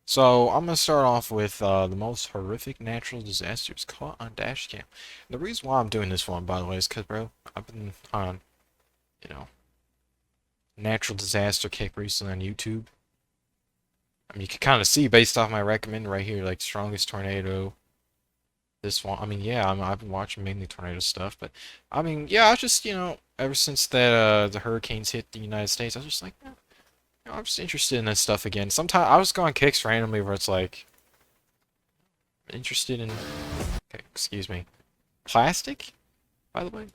So I'm gonna start off with the most horrific natural disasters caught on Dashcam. The reason why I'm doing this one, by the way, is because, bro, I've been on, you know, natural disaster kick recently on YouTube. I mean, you can kind of see based off my recommend right here, like strongest tornado. This one, I mean, yeah, I've been watching mainly tornado stuff, but I mean, yeah, I just, ever since that the hurricanes hit the United States, I was just like, I'm just interested in this stuff again. Sometimes I was going kicks randomly where it's like interested in. Okay, excuse me. Plastic, by the way?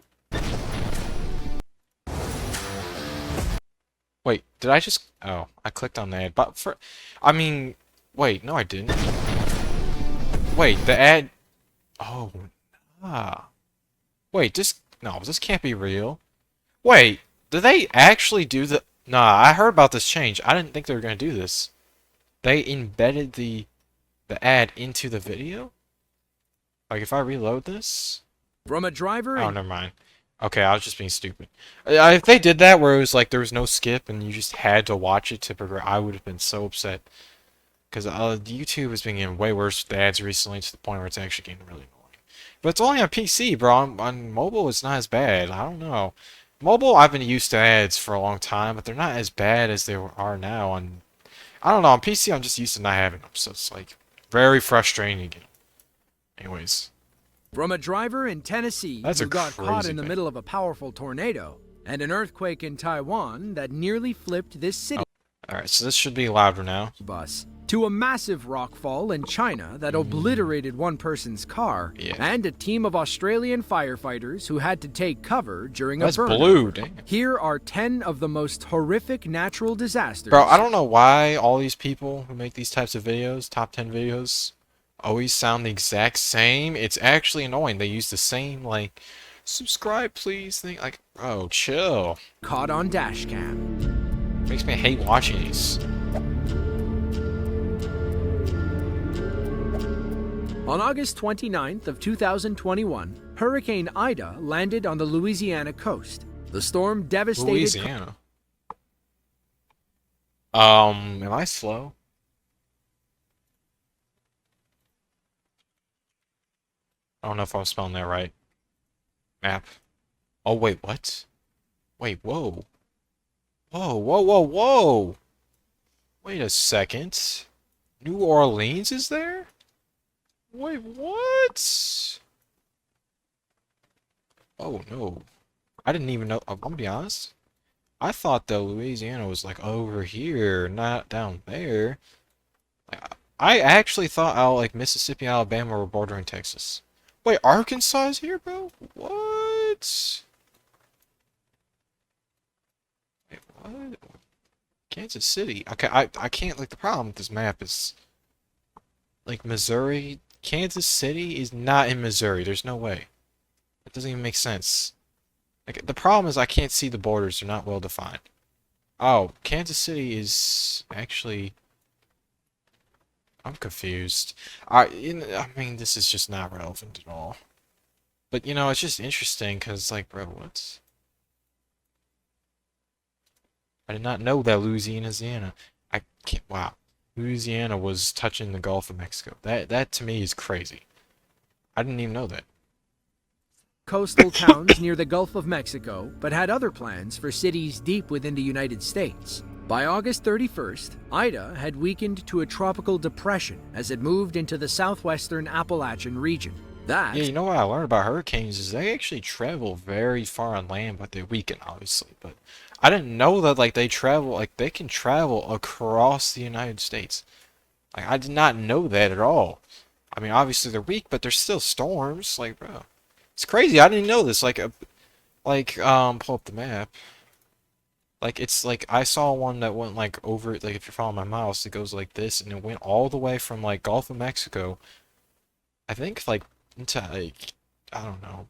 Wait, did I just... Oh, I clicked on the ad. But for... I mean... Wait, no I didn't. Wait, the ad... Oh, ah. Wait, this... No, this can't be real. Wait, did they actually do the... Nah, I heard about this change. I didn't think they were gonna do this. They embedded the ad into the video? Like, if I reload this... From a driver Oh, in never mind. Okay, I was just being stupid. If they did that where it was like there was no skip and you just had to watch it to progress, I would have been so upset. Because YouTube has been getting way worse with the ads recently to the point where it's actually getting really annoying. But it's only on PC, bro. On mobile, it's not as bad. I don't know. Mobile, I've been used to ads for a long time, but they're not as bad as they are now. I don't know. On PC, I'm just used to not having them, so it's like very frustrating again. Anyways, from a driver in Tennessee that's a who got caught crazy in the thing. middle of a powerful tornado, and an earthquake in Taiwan that nearly flipped this city Alright, so this should be louder now. bus, to a massive rockfall in China that obliterated one person's car, Yeah. and a team of Australian firefighters who had to take cover during a That's burn. blue, dang. Here are 10 of the most horrific natural disasters. Bro, I don't know why all these people who make these types of videos, top 10 videos, always sound the exact same. It's actually annoying. They use the same, like, subscribe please thing. Like, bro, chill. Caught on dashcam. Makes me hate watching these. On August 29th of 2021, Hurricane Ida landed on the Louisiana coast. The storm devastated Louisiana. Am I slow? I don't know if I'm spelling that right. Map. Oh, wait, what? Wait, whoa. Whoa, whoa, whoa, whoa! Wait a second. New Orleans is there? Wait, what? Oh, no. I didn't even know. I'm gonna be honest. I thought that Louisiana was like over here, not down there. Like, I actually thought like Mississippi and Alabama were bordering Texas. Wait, Arkansas is here, bro? What? Wait, what? Kansas City. Okay, I can't, like, the problem with this map is like Missouri. Kansas City is not in Missouri. There's no way. It doesn't even make sense. Like, the problem is I can't see the borders. They're not well defined. Oh, Kansas City is actually... I'm confused. I mean, this is just not relevant at all. But, it's just interesting because, like, bro, what? I did not know that Louisiana. I can't... Wow. Louisiana was touching the Gulf of Mexico. That to me is crazy. I didn't even know that. coastal towns near the Gulf of Mexico, but had other plans for cities deep within the United States. By August 31st, Ida had weakened to a tropical depression as it moved into the southwestern Appalachian region. Yeah, you know what I learned about hurricanes is they actually travel very far on land, but they weaken, obviously. But I didn't know that, like, they can travel across the United States. Like, I did not know that at all. I mean, obviously they're weak, but there's still storms. Like, bro, it's crazy. I didn't know this. Pull up the map. Like, it's like I saw one that went like over, like, if you're following my mouse, it goes like this, and it went all the way from like Gulf of Mexico, I think, like, into, like, I don't know,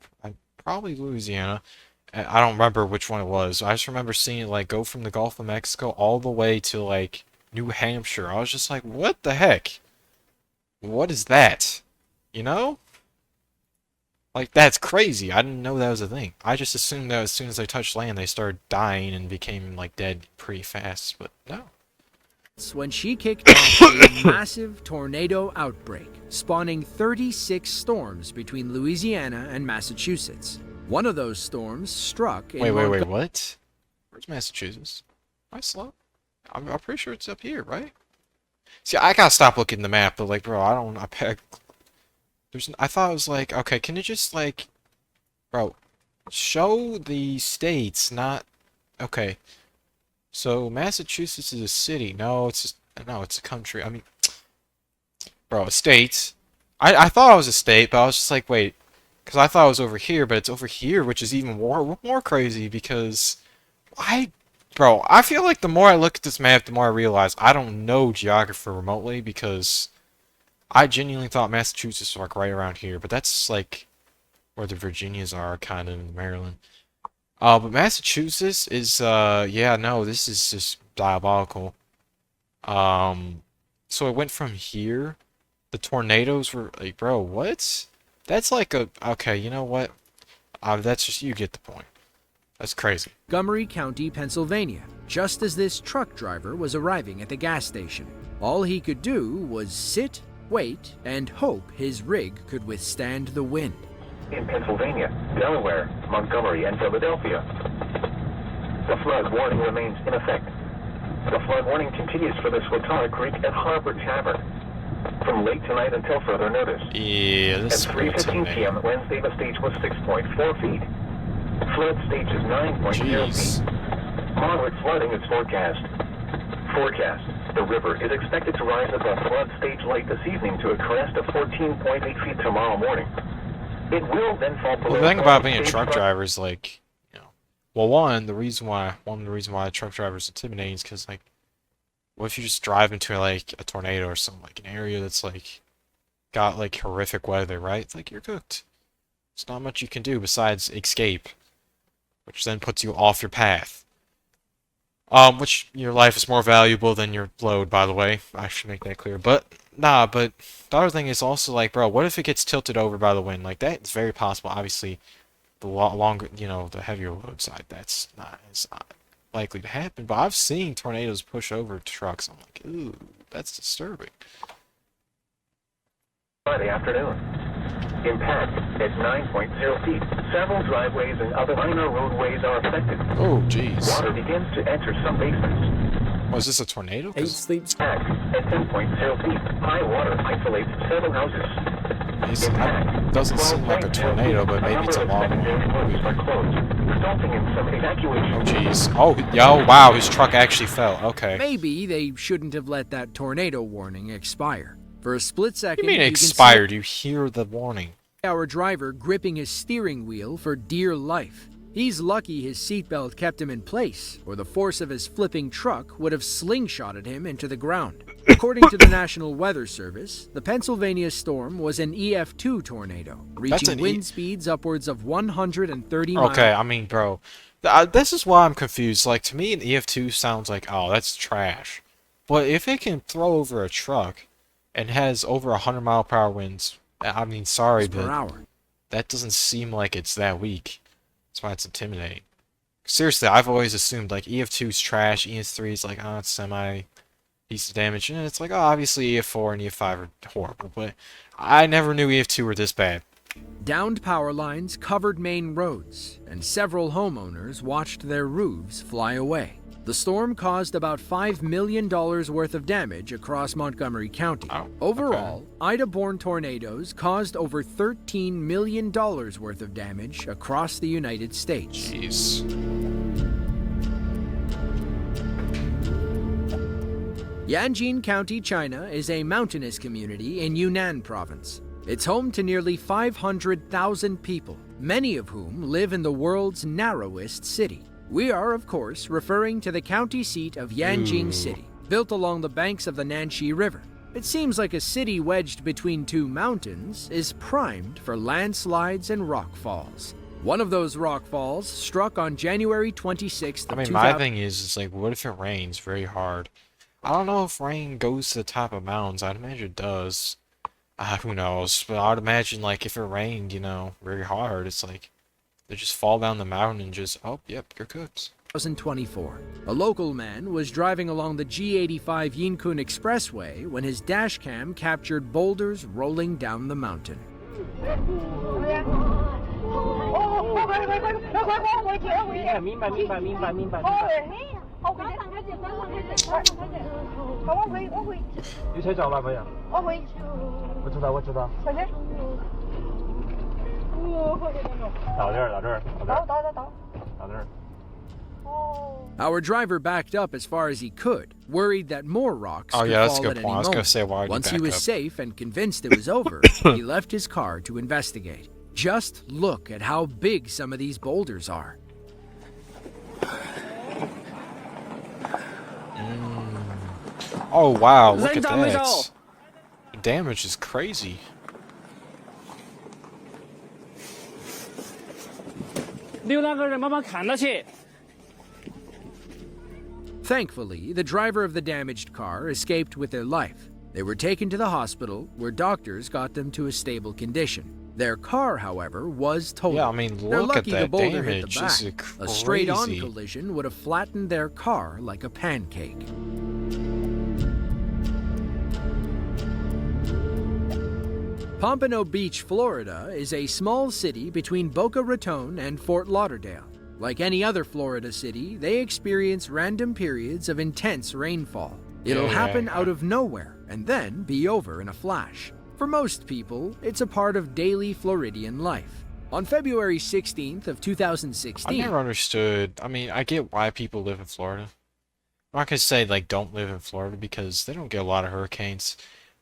probably Louisiana. I don't remember which one it was. I just remember seeing it like go from the Gulf of Mexico all the way to like New Hampshire. I was just like, what the heck? What is that? You know? Like, that's crazy. I didn't know that was a thing. I just assumed that as soon as they touched land, they started dying and became, like, dead pretty fast, but no. when she kicked off a massive tornado outbreak, spawning 36 storms between Louisiana and Massachusetts. One of those storms struck in Wait, what? Where's Massachusetts? Am I slow? I'm pretty sure it's up here, right? See, I gotta stop looking at the map, but like, bro, I thought it was like, okay, can you just like, bro, show the states, not, okay. So Massachusetts is a city. No, it's a country. I mean, bro, a state. I thought it was a state, but I was just like, wait, because I thought it was over here, but it's over here, which is even more crazy because bro, I feel like the more I look at this map, the more I realize I don't know geography remotely because I genuinely thought Massachusetts was like right around here, but that's like where the Virginias are, kind of in Maryland. But Massachusetts is, yeah, no, this is just diabolical. So it went from here. The tornadoes were like, bro, what? That's like okay, you know what? That's just, you get the point. That's crazy. Montgomery County, Pennsylvania, just as this truck driver was arriving at the gas station. All he could do was sit, wait, and hope his rig could withstand the wind. In Pennsylvania, Delaware, Montgomery, and Philadelphia, the flood warning remains in effect. The flood warning continues for the Swatara Creek and Harbor Tavern from late tonight until further notice. Yeah, this At is 3:15 p.m. Wednesday, the stage was 6.4 feet. Flood stage is 9.0 feet. Moderate flooding is forecast. The river is expected to rise above flood stage late this evening to a crest of 14.8 feet tomorrow morning. It will then fall below. Well, the thing about being a truck driver is like, you know, well, one of the reason why a truck driver is intimidating is because like, what if you just drive into like a tornado or something, like an area that's like got like horrific weather, right? It's like you're cooked. There's not much you can do besides escape, which then puts you off your path. Which your life is more valuable than your load, by the way. I should make that clear. But nah, but the other thing is also like, bro, what if it gets tilted over by the wind? Like that's very possible. Obviously, the longer, you know, the heavier load side, it's not likely to happen. But I've seen tornadoes push over trucks. I'm like, ooh, that's disturbing. Friday afternoon. Impact at 9.0 feet. Several driveways and other minor roadways are affected. Oh, jeez. Water begins to enter some basements. Was this a tornado? Impact at 10.0 feet. High water isolates several houses. It doesn't seem like a tornado, but maybe it's a long one. Are closed, resulting in some evacuation. Oh, jeez. Oh, yo, wow, his truck actually fell. Okay. Maybe they shouldn't have let that tornado warning expire. For a split second, You mean you expired? You hear the warning. can see our driver gripping his steering wheel for dear life. He's lucky his seatbelt kept him in place, or the force of his flipping truck would have slingshotted him into the ground. According to the National Weather Service, the Pennsylvania storm was an EF2 tornado, reaching wind speeds upwards of 130 miles. Okay, I mean, bro, this is why I'm confused. Like, to me, an EF2 sounds like, oh, that's trash. But if it can throw over a truck and has over 100-mile-per-hour winds, I mean, sorry, per but hour. that doesn't seem like it's that weak. That's why it's intimidating. Seriously, I've always assumed, like, EF2 is trash, EF3 is like, oh, it's semi-decent damage, and it's like, oh, obviously EF4 and EF5 are horrible, but I never knew EF2 were this bad. Downed power lines covered main roads, and several homeowners watched their roofs fly away. The storm caused about $5 million worth of damage across Montgomery County. Oh, Overall, okay. Ida-borne tornadoes caused over $13 million worth of damage across the United States. Jeez. Yanjin County, China is a mountainous community in Yunnan province. It's home to nearly 500,000 people, many of whom live in the world's narrowest city. We are, of course, referring to the county seat of Yanjing City, built along the banks of the Nanxi River. It seems like a city wedged between two mountains is primed for landslides and rock falls. One of those rock falls struck on January 26th. I mean, my thing is, it's like, what if it rains very hard? I don't know if rain goes to the top of mountains. I'd imagine it does. Who knows? But I'd imagine, like, if it rained, you know, very hard, it's like, they just fall down the mountain and just, oh, yep, you're cooked. 2024. A local man was driving along the G85 Yinkun Expressway when his dashcam captured boulders rolling down the mountain. 到这儿。 Our driver backed up as far as he could, worried that more rocks Oh could yeah, that's a fall good at any point. I was gonna moment. say, why would Once you he back was up? safe and convinced it was over, he left his car to investigate. Just look at how big some of these boulders are. Oh wow, look at that. The damage is crazy. Thankfully, the driver of the damaged car escaped with their life. They were taken to the hospital, where doctors got them to a stable condition. Their car, however, was totaled. Yeah, I mean, They're look at lucky the that boulder hit the damage. back. This is A straight-on crazy. collision would have flattened their car like a pancake. Pompano Beach, Florida is a small city between Boca Raton and Fort Lauderdale. Like any other Florida city, they experience random periods of intense rainfall. It'll happen out of nowhere and then be over in a flash. For most people, it's a part of daily Floridian life. On February 16th of I 2016, never understood. I mean, I get why people live in Florida. I'm not gonna say like don't live in Florida because they don't get a lot of hurricanes.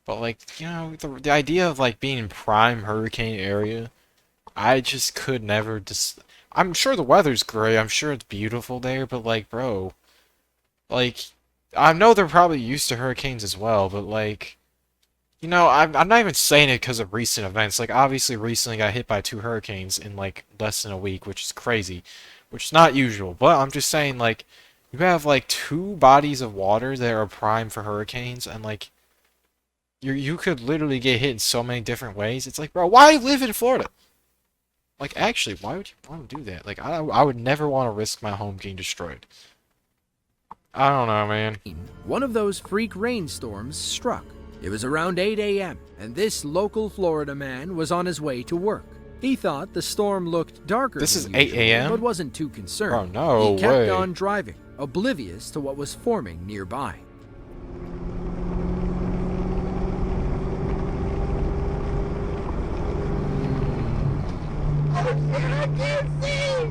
But like, you know, the idea of like being in prime hurricane area, I just could never just. I'm sure the weather's great. I'm sure it's beautiful there, but like, bro, like, I know they're probably used to hurricanes as well, but like, you know, I'm not even saying it because of recent events. Like, obviously, recently got hit by 2 hurricanes in like less than a week, which is crazy, which is not usual. But I'm just saying, like, you have like 2 bodies of water that are prime for hurricanes, and like, you could literally get hit in so many different ways. It's like, bro, why live in Florida? Like, actually, why would you want to do that? Like, I would never want to risk my home getting destroyed. I don't know, man. one of those freak rainstorms struck. It was around 8 a.m., and this local Florida man was on his way to work. He thought the storm looked darker This than is 8 usual, a.m.? but wasn't too concerned. Oh, no He kept way. on driving, oblivious to what was forming nearby. I can't see!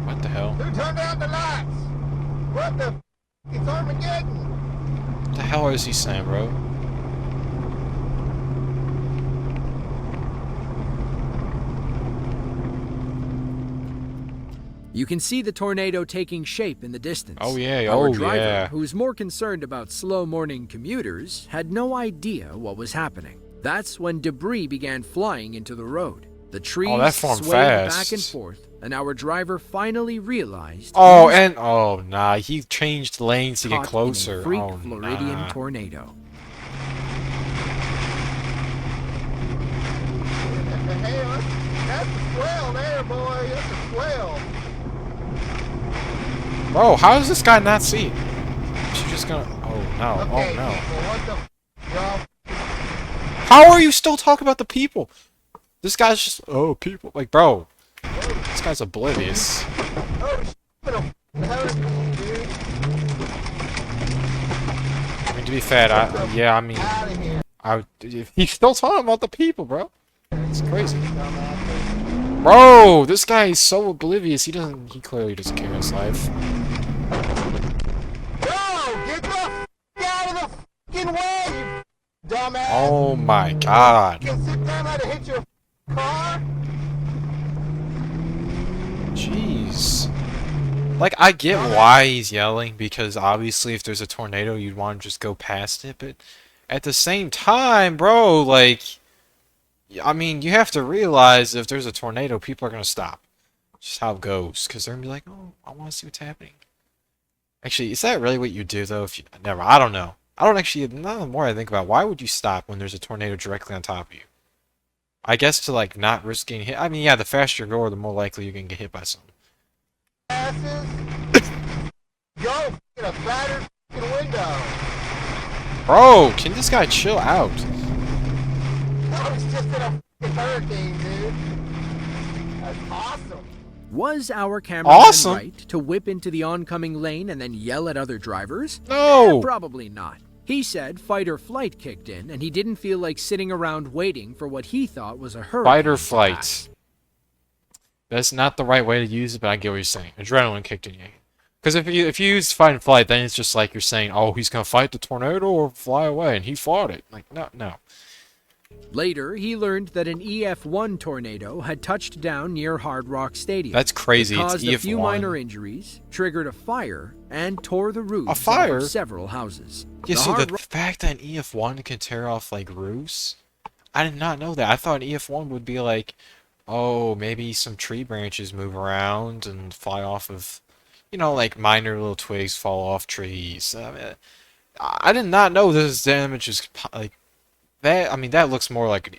What the hell? Who turned out the lights? What the f***? It's Armageddon! What the hell is he saying, bro? You can see the tornado taking shape in the distance. Oh, yeah. Our Oh, driver, yeah. who's more concerned about slow morning commuters, had no idea what was happening. That's when debris began flying into the road. The trees Oh, that formed swayed fast. back and forth, and our driver finally realized Oh, he was and oh nah, he changed lanes to get caught closer. in a freak Oh Floridian nah. tornado. Hey, that's a swell there, boy. That's a swell. Bro, how does this guy not see it? She's just gonna. Oh no! Okay, Oh no! people, what the f***? Y'all How are you still talking about the people? This guy's just people. Like, bro, this guy's oblivious. Oh, what the hell is dude? I mean, to be fair, I mean, Out of here. he's still talking about the people, bro. It's crazy. Bro, this guy is so oblivious. He clearly doesn't care his life. Yo, get the f*** out of the f***ing way, you dumbass. Oh my god. You can sit down how to hit your car? Jeez. Like, I get why he's yelling, because obviously if there's a tornado, you'd want to just go past it, but at the same time, bro, like, I mean, you have to realize if there's a tornado, people are going to stop. Just how it goes, because they're going to be like, oh, I want to see what's happening. Actually, is that really what you do, though? I don't know. I don't actually, now the more I think about it, why would you stop when there's a tornado directly on top of you? I guess to, like, not risk getting hit. I mean, yeah, the faster you go, the more likely you're going to get hit by something. Asses. Go in a battered fucking window. Bro, can this guy chill out? I was just in a fucking hurricane, dude. That's awesome. Was our cameraman Awesome. right to whip into the oncoming lane and then yell at other drivers? No. Probably not. He said fight or flight kicked in, and he didn't feel like sitting around waiting for what he thought was a hurricane. Fight or to flight. pass. That's not the right way to use it, but I get what you're saying. Adrenaline kicked in you. Because if you use fight and flight, then it's just like you're saying, oh, he's gonna fight the tornado or fly away, and he fought it. Like, no. Later, he learned that an EF1 tornado had touched down near Hard Rock Stadium. That's crazy. It It's caused a few EF1. minor injuries, triggered a fire, and tore the roofs fire? off of several houses. Yeah, The see, Hard the fact that an EF1 can tear off, like, roofs, I did not know that. I thought an EF1 would be like, oh, maybe some tree branches move around and fly off of, like minor little twigs fall off trees. I did not know this damage is, like, that. I mean, that looks more than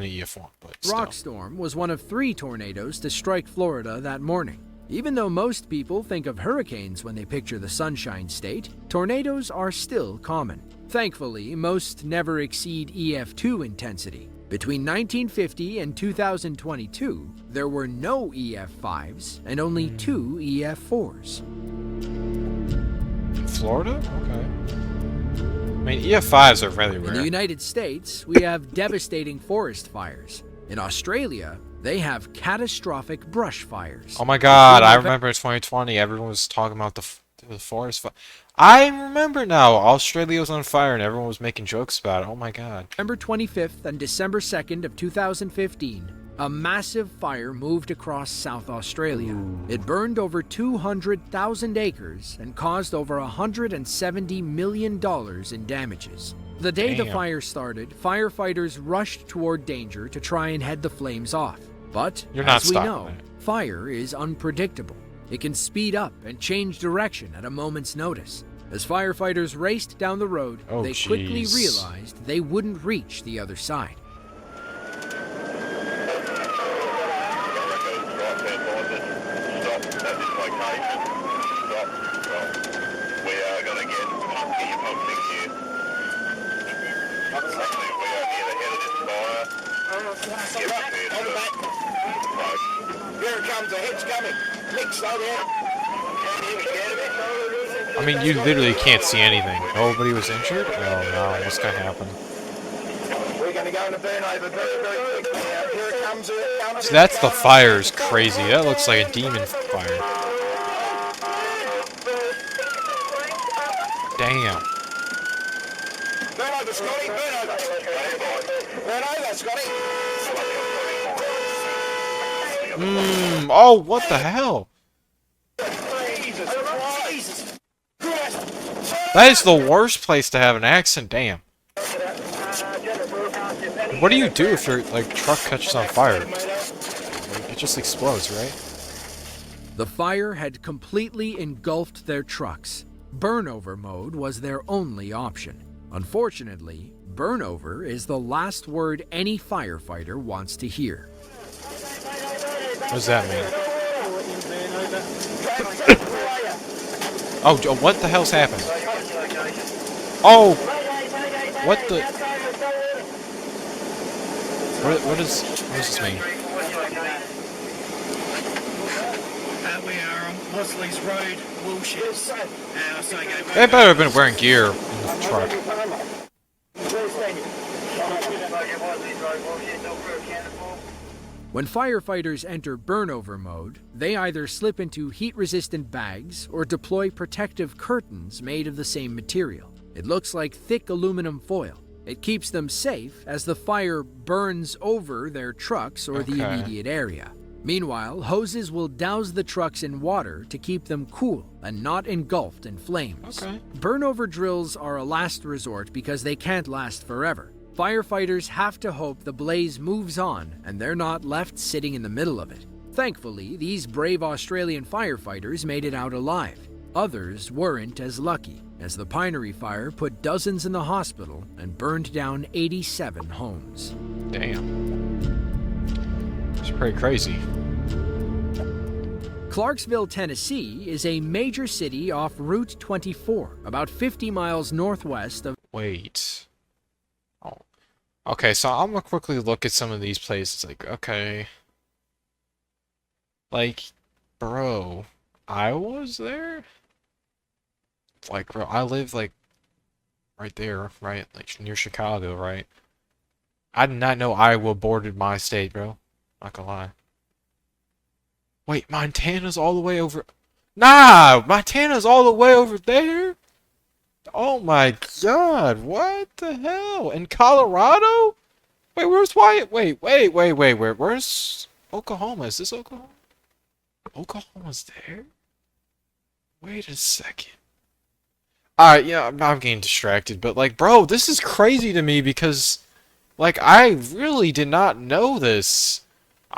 an EF1, but still. Rockstorm was one of 3 tornadoes to strike Florida that morning. Even though most people think of hurricanes when they picture the Sunshine State, tornadoes are still common. Thankfully, most never exceed EF2 intensity. Between 1950 and 2022, there were no EF5s and only 2 EF4s. In Florida? Okay. I mean, EF5s are really In rare. the United States, we have devastating forest fires. In Australia, they have catastrophic brush fires. Oh my god, I Including remember in 2020, everyone was talking about the forest fire. I remember now, Australia was on fire and everyone was making jokes about it. Oh my god. November 25th and December 2nd of 2015, a massive fire moved across South Australia. It burned over 200,000 acres and caused over $170 million in damages. The day the Damn. fire started, firefighters rushed toward danger to try and head the flames off. But, You're not as we stopping know, it. fire is unpredictable. It can speed up and change direction at a moment's notice. As firefighters raced down the road, Oh, they quickly jeez. realized they wouldn't reach the other side. Here it comes, the hitch coming. Nick, slow down. I mean, you literally can't see anything. Nobody was injured? Oh no, what's gonna happen? We're going to go into burnover very, very quickly now. Here it comes, here it comes. So that's the fire's crazy. That looks like a demon fire. Damn. Burn over, Scotty, burn over. Burn over, Scotty. Oh, what the hell? Jesus Christ. That is the worst place to have an accident. Damn. What do you do if your truck catches on fire? It just explodes, right? The fire had completely engulfed their trucks. Burnover mode was their only option. Unfortunately, burnover is the last word any firefighter wants to hear. What does that mean? Oh, what the hell's happened? Oh! What the... What does this mean? We are on Mosley's Road, Wilshire. They better have been wearing gear in the truck. When firefighters enter burnover mode, they either slip into heat-resistant bags or deploy protective curtains made of the same material. It looks like thick aluminum foil. It keeps them safe as the fire burns over their trucks or the Okay. immediate area. Meanwhile, hoses will douse the trucks in water to keep them cool and not engulfed in flames. Okay. Burnover drills are a last resort because they can't last forever. Firefighters have to hope the blaze moves on and they're not left sitting in the middle of it. Thankfully, these brave Australian firefighters made it out alive. Others weren't as lucky, as the Pinery fire put dozens in the hospital and burned down 87 homes. Damn. It's pretty crazy. Clarksville, Tennessee is a major city off Route 24, about 50 miles northwest of... Wait. Oh. Okay, so I'm gonna quickly look at some of these places. Like, okay. Like, bro, Iowa's there? Like, bro, I live, like, right there, right? Like, near Chicago, right? I did not know Iowa bordered my state, bro. Not gonna lie. Wait, Montana's all the way over... Nah! Montana's all the way over there? Oh my god, what the hell? In Colorado? Wait, where's Wyatt? Where's Oklahoma? Is this Oklahoma? Oklahoma's there? Wait a second. Alright, yeah, I'm getting distracted, but like, bro, this is crazy to me because, like, I really did not know this.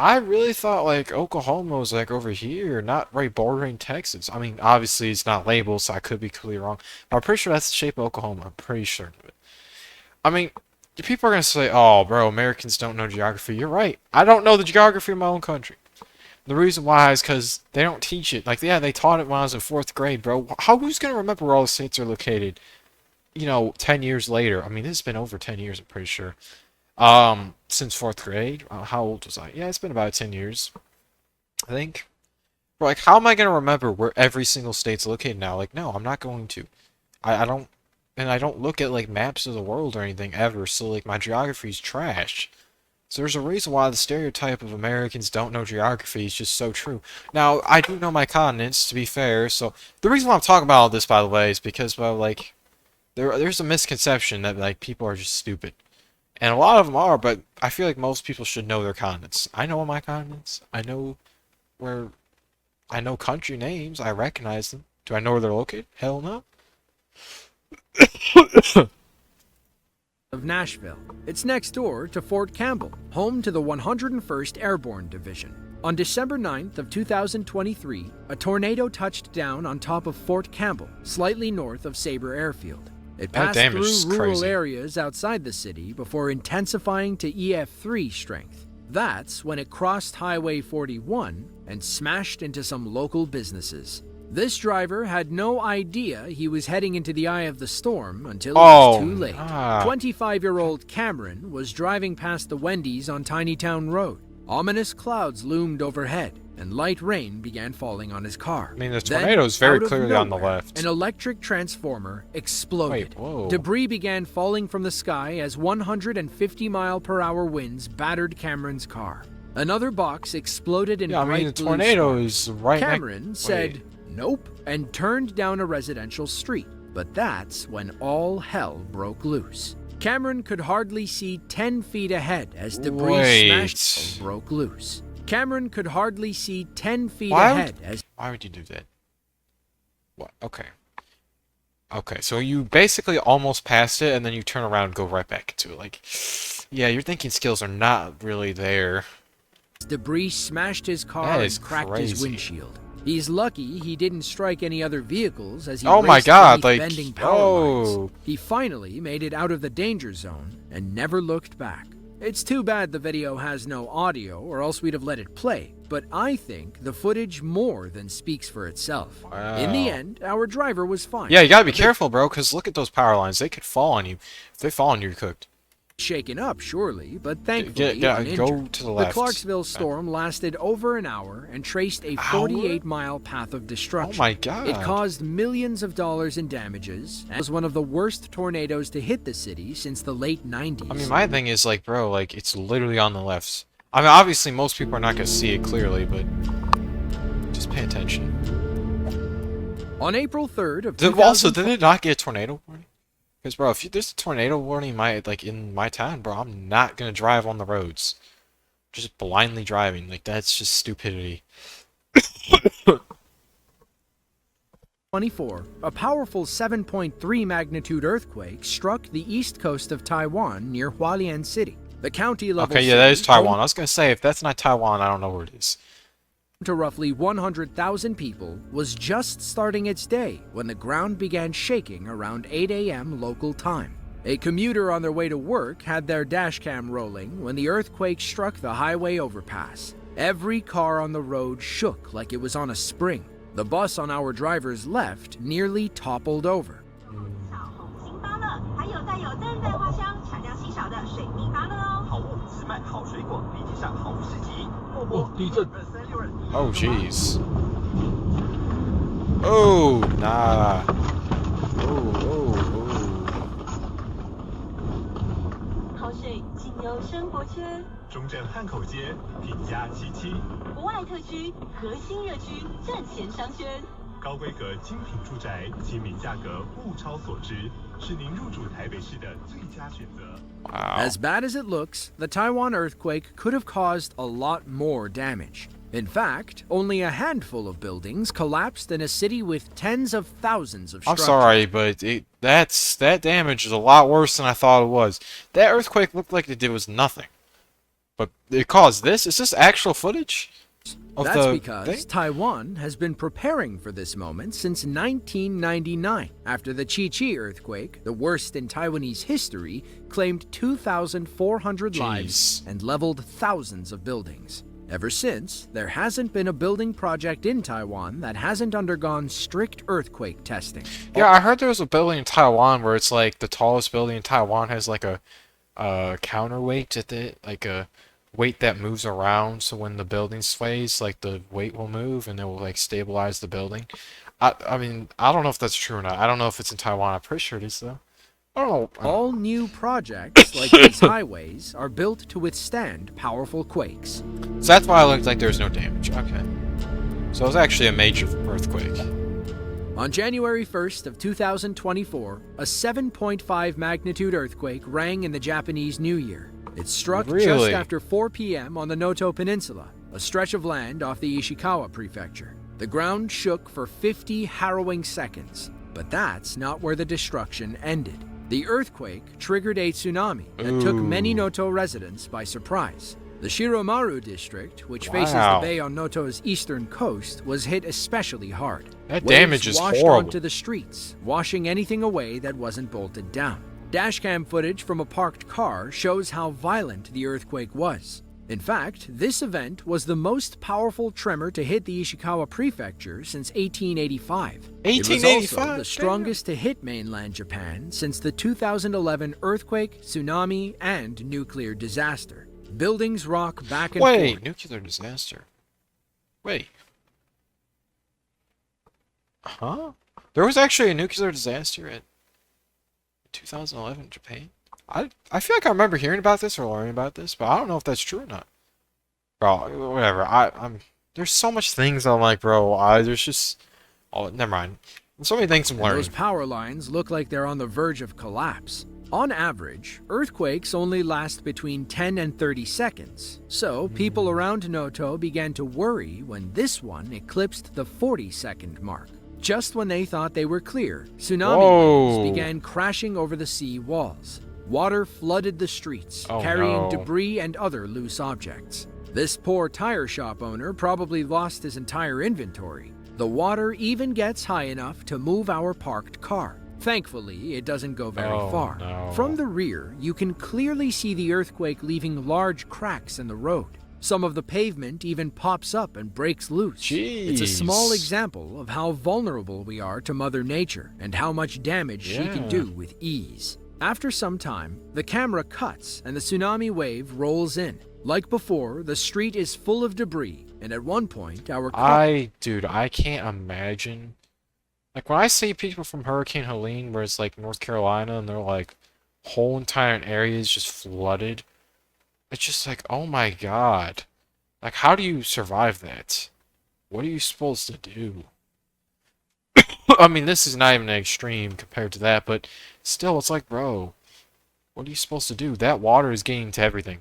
I really thought, like, Oklahoma was, like, over here, not right bordering Texas. I mean, obviously, it's not labeled, so I could be completely wrong. But I'm pretty sure that's the shape of Oklahoma. I'm pretty sure of it. I mean, people are going to say, oh, bro, Americans don't know geography. You're right. I don't know the geography of my own country. The reason why is because they don't teach it. Like, yeah, they taught it when I was in 4th grade, bro. Who's going to remember where all the states are located, 10 years later? I mean, this has been over 10 years, I'm pretty sure. Since 4th grade. How old was I? Yeah, it's been about 10 years, I think. But, like, how am I going to remember where every single state's located now? Like, no, I'm not going to. I don't, and I don't look at, like, maps of the world or anything ever, so, like, my geography's trash. So there's a reason why the stereotype of Americans don't know geography is just so true. Now, I do know my continents, to be fair, so the reason why I'm talking about all this, by the way, is because, well, like, there's a misconception that, like, people are just stupid. And a lot of them are, but I feel like most people should know their continents. I know my continents. I know country names. I recognize them. Do I know where they're located? Hell no. of Nashville. It's next door to Fort Campbell, home to the 101st Airborne Division. On December 9th of 2023, a tornado touched down on top of Fort Campbell, slightly north of Sabre Airfield. It passed through rural areas outside the city before intensifying to EF3 strength. That's when it crossed Highway 41 and smashed into some local businesses. This driver had no idea he was heading into the eye of the storm until it was too late. 25-year-old Cameron was driving past the Wendy's on Tinytown Road. Ominous clouds loomed overhead, and light rain began falling on his car. I mean, the tornado is very clearly on the left. An electric transformer exploded. Wait, whoa. Debris began falling from the sky as 150-mile-per-hour winds battered Cameron's car. Another box exploded in bright the blue tornado smoke. is right Cameron said, "Nope," and turned down a residential street. But that's when all hell broke loose. Cameron could hardly see 10 feet ahead as debris smashed and broke loose. Cameron could hardly see 10 feet ahead as... Why would you do that? What? Okay. Okay, so you basically almost passed it, and then you turn around and go right back into it. Like, yeah, your thinking skills are not really there. Debris smashed his car and cracked his windshield. He's lucky he didn't strike any other vehicles as he raced beneath bending power lines. He finally made it out of the danger zone and never looked back. It's too bad the video has no audio, or else we'd have let it play, but I think the footage more than speaks for itself. Wow. In the end, our driver was fine. Yeah, you gotta be careful, bro, because look at those power lines. They could fall on you. If they fall on you, you're cooked. Shaken up, surely, but thankfully uninjured. Go to the left. The Clarksville storm lasted over an hour and traced a 48-mile path of destruction. Oh my god. It caused millions of dollars in damages and was one of the worst tornadoes to hit the city since the late 90s. I mean, my thing is, like, bro, like, it's literally on the left. I mean, obviously, most people are not gonna see it clearly, but just pay attention. On April 3rd of Also, did it not get a tornado warning? Because, bro, if there's a tornado warning in my town, bro, I'm not gonna drive on the roads. Just blindly driving. Like, that's just stupidity. 24, a powerful 7.3 magnitude earthquake struck the east coast of Taiwan near Hualien City. The county level Okay, yeah, that is Taiwan. I was gonna say, if that's not Taiwan, I don't know where it is. To roughly 100,000 people was just starting its day when the ground began shaking around 8 a.m. local time. A commuter on their way to work had their dashcam rolling when the earthquake struck the highway overpass. Every car on the road shook like it was on a spring. The bus on our driver's left nearly toppled over. 小红心芭乐，还有带有淡淡花香、产量稀少的水蜜芭乐哦。好物只卖好水果，立即上好物市集。地震。Oh, jeez. Oh, nah. Oh. 好水仅有生活圈，中正汉口街品家77，国外特区核心热区站前商圈。高规格精品住宅，亲民价格，物超所值，是您入住台北市的最佳选择。 Wow. As bad as it looks, the Taiwan earthquake could have caused a lot more damage. In fact, only a handful of buildings collapsed in a city with tens of thousands of I'm structures. sorry, but that damage is a lot worse than I thought it was. That earthquake looked like it was nothing. But it caused this? Is this actual footage? That's because Taiwan has been preparing for this moment since 1999, after the Chi-Chi earthquake, the worst in Taiwanese history, claimed 2,400 lives and leveled thousands of buildings. Ever since, there hasn't been a building project in Taiwan that hasn't undergone strict earthquake testing. Yeah, I heard there was a building in Taiwan where it's like the tallest building in Taiwan has like a counterweight at it, like a weight that moves around, so when the building sways, like the weight will move and it will like stabilize the building. I mean, I don't know if that's true or not. I don't know if it's in Taiwan. I'm pretty sure it is though. I don't know. All new projects like these highways are built to withstand powerful quakes. So that's why it looked like there was no damage. Okay. So it was actually a major earthquake. On January 1st of 2024, a 7.5 magnitude earthquake rang in the Japanese New Year. It struck just Really? after 4 p.m. on the Noto Peninsula, a stretch of land off the Ishikawa prefecture. The ground shook for 50 harrowing seconds, but that's not where the destruction ended. The earthquake triggered a tsunami that took many Noto residents by surprise. The Shiromaru district, which faces the Wow. bay on Noto's eastern coast, was hit especially hard. That Waves damage is washed horrible. onto the streets, washing anything away that wasn't bolted down. Dashcam footage from a parked car shows how violent the earthquake was. In fact, this event was the most powerful tremor to hit the Ishikawa prefecture since 1885. It was 1885? also the strongest to hit mainland Japan since the 2011 earthquake, tsunami, and nuclear disaster. Buildings rock back and Wait, forth. nuclear disaster. Wait. Huh? There was actually a nuclear disaster in 2011 in Japan? I feel like I remember hearing about this or learning about this, but I don't know if that's true or not. Bro, whatever. I'm there's so much things I'm like, bro, there's just oh, never mind. There's so many things I'm And learning. those power lines look like they're on the verge of collapse. On average, earthquakes only last between 10 and 30 seconds, so people around Noto began to worry when this one eclipsed the 40-second mark. Just when they thought they were clear, tsunami Whoa. waves began crashing over the sea walls. Water flooded the streets, Oh, carrying no. debris and other loose objects. This poor tire shop owner probably lost his entire inventory. The water even gets high enough to move our parked car. Thankfully, it doesn't go very Oh, far. no. From the rear, you can clearly see the earthquake leaving large cracks in the road. Some of the pavement even pops up and breaks loose. It's a small Jeez. example of how vulnerable we are to Mother Nature and how much damage she can Yeah. do with ease. After some time, the camera cuts and the tsunami wave rolls in. Like before, the street is full of debris, and at one point, our car Dude, I can't imagine. Like, when I see people from Hurricane Helene, where it's like North Carolina, and they're like, whole entire area is just flooded, it's just like, oh my god. Like, how do you survive that? What are you supposed to do? I mean, this is not even an extreme compared to that, but still, it's like, bro, what are you supposed to do? That water is getting to everything.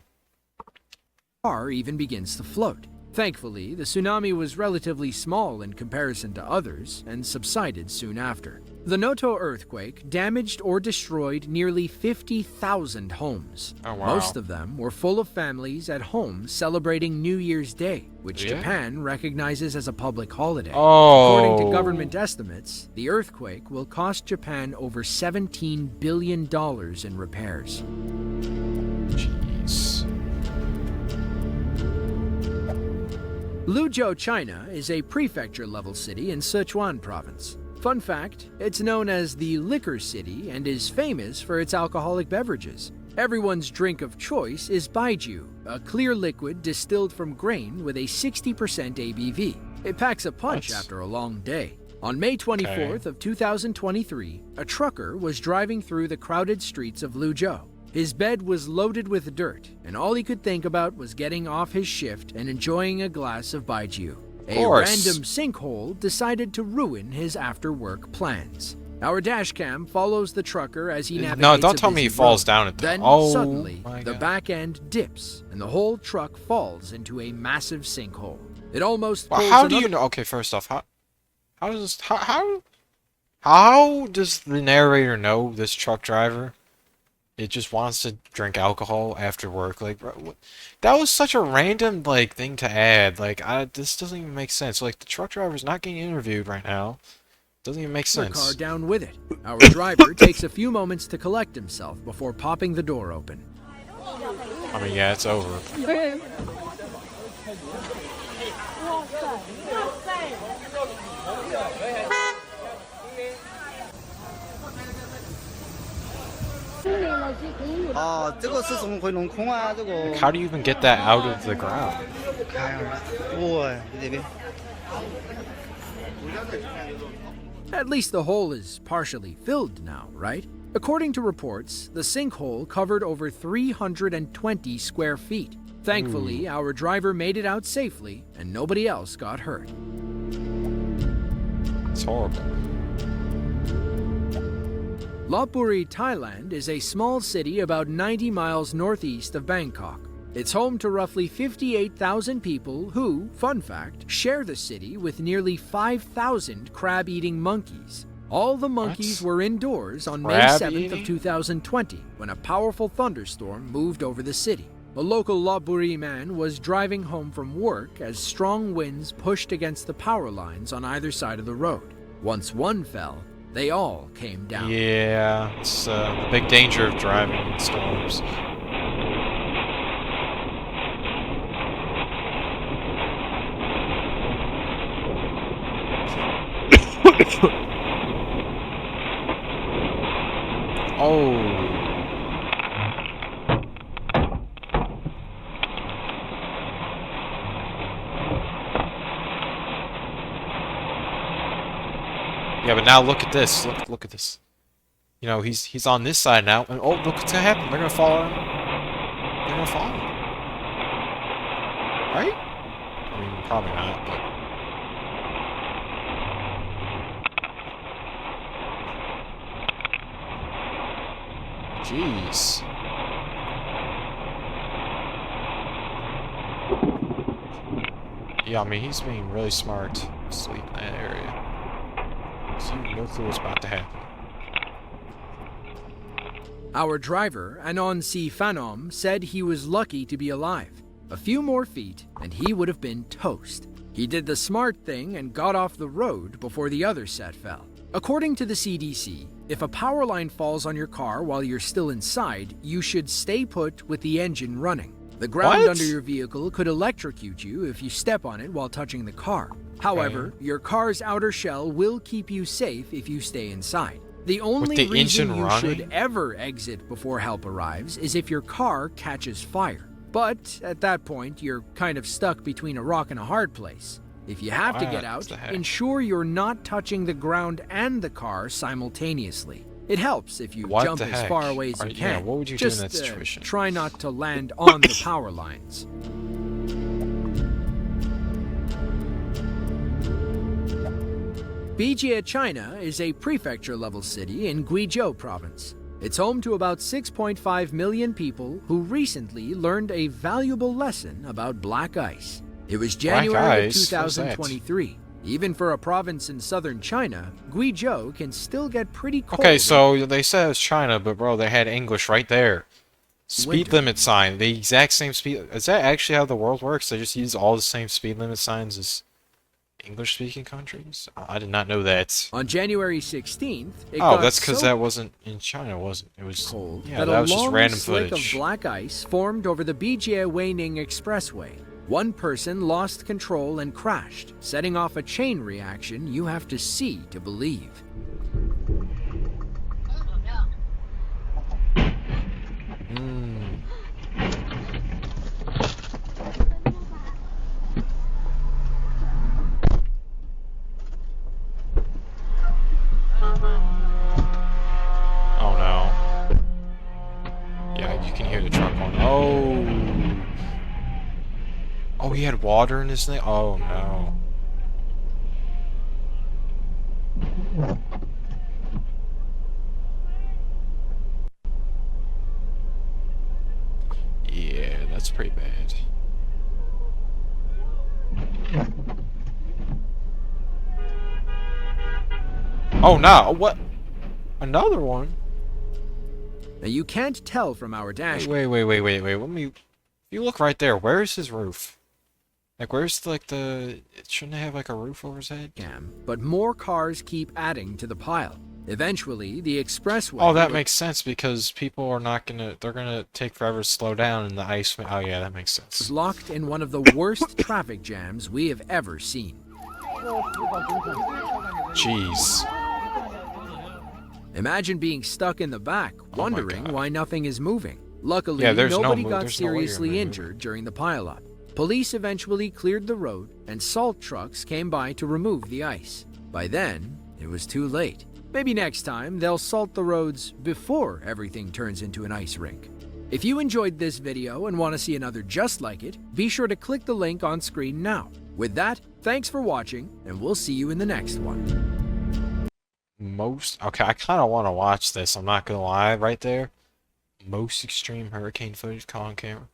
even begins to float. Thankfully, the tsunami was relatively small in comparison to others and subsided soon after. The Noto earthquake damaged or destroyed nearly 50,000 homes. Oh, wow. Most of them were full of families at home celebrating New Year's Day, which Yeah. Japan recognizes as a public holiday. Oh. According to government estimates, the earthquake will cost Japan over $17 billion in repairs. Jeez. Luzhou, China is a prefecture-level city in Sichuan province. Fun fact, it's known as the Liquor City and is famous for its alcoholic beverages. Everyone's drink of choice is baijiu, a clear liquid distilled from grain with a 60% ABV. It packs a punch after a long day. On May 24th of 2023, a trucker was driving through the crowded streets of Luzhou. His bed was loaded with dirt, and all he could think about was getting off his shift and enjoying a glass of baijiu. A random sinkhole decided to ruin his after-work plans. Our dashcam follows the trucker as he navigates No, don't tell me he falls down at Then oh, suddenly, my the God. back end dips, and the whole truck falls into a massive sinkhole. It almost Well, pulls how do you another- know? Okay, first off, how does the narrator know this truck driver? It just wants to drink alcohol after work. Like, bro, that was such a random like thing to add. Like, this doesn't even make sense. Like, the truck driver's not getting interviewed right now. Doesn't even make the sense. car down with it. Our driver takes a few moments to collect himself before popping the door open. I mean, yeah, it's over. How do you even get that out of the ground? At least the hole is partially filled now, right? According to reports, the sinkhole covered over 320 square feet. Thankfully, our driver made it out safely and nobody else got hurt. It's horrible. Lopburi, Thailand is a small city about 90 miles northeast of Bangkok. It's home to roughly 58,000 people who, fun fact, share the city with nearly 5,000 crab-eating monkeys. All the monkeys were indoors on May 7th of 2020 when a powerful thunderstorm moved over the city. A local Lopburi man was driving home from work as strong winds pushed against the power lines on either side of the road. Once one fell, they all came down. Yeah, it's the big danger of driving in storms. Oh. Yeah, but now look at this. Look at this. You know, he's on this side now, and oh, look what's gonna happen. They're gonna fall on him. They're gonna fall. Right? I mean, probably not, but. Jeez. Yeah, I mean, he's being really smart to sleep in that area. So you have no clue what's about to happen. Our driver, Anon C. Phanom, said he was lucky to be alive. A few more feet, and he would have been toast. He did the smart thing and got off the road before the other set fell. According to the CDC, if a power line falls on your car while you're still inside, you should stay put with the engine running. The ground under your vehicle could electrocute you if you step on it while touching the car. However, your car's outer shell will keep you safe if you stay inside. The only reason you should ever exit before help arrives is if your car catches fire. But at that point, you're kind of stuck between a rock and a hard place. If you have to get out, ensure you're not touching the ground and the car simultaneously. It helps if you jump as far away as you can. Yeah, what would you do in that situation? Try not to land on the power lines. Bijie, China is a prefecture-level city in Guizhou province. It's home to about 6.5 million people who recently learned a valuable lesson about black ice. It was January of 2023. Even for a province in southern China, Guizhou can still get pretty cold. Okay, so they said it's China, but bro, they had English right there. Speed limit sign, the exact same speed. Is that actually how the world works? They just use all the same speed limit signs as English-speaking countries? I did not know that. On January 16th, it got that's because so that wasn't in China, was it? It was cold yeah, that that a was just long random slick footage. of black ice formed over the Bijie Weining Expressway. One person lost control and crashed, setting off a chain reaction you have to see to believe. Hmm. Oh no. Yeah, you can hear the truck going. Oh. Oh, he had water in his thing? Oh no. Yeah, that's pretty bad. Oh no, what? Another one? Now you can't tell from our dash Wait. Let me. If you look right there, where's his roof? Like, where's like the? It shouldn't it have like a roof over his head? cam, but more cars keep adding to the pile. Eventually, the expressway. Oh, that makes sense because people are not gonna. They're gonna take forever to slow down in the ice. Oh yeah, that makes was sense. locked in one of the worst traffic jams we have ever seen. Jeez. Imagine being stuck in the back, my wondering God. why nothing is moving. Luckily, Yeah, there's no nobody move- got there's no way you're seriously moving. injured during the pileup. Police eventually cleared the road, and salt trucks came by to remove the ice. By then, it was too late. Maybe next time, they'll salt the roads before everything turns into an ice rink. If you enjoyed this video and want to see another just like it, be sure to click the link on screen now. With that, thanks for watching, and we'll see you in the next one. Okay, I kind of want to watch this. I'm not gonna lie, right there. Most extreme hurricane footage, con camera.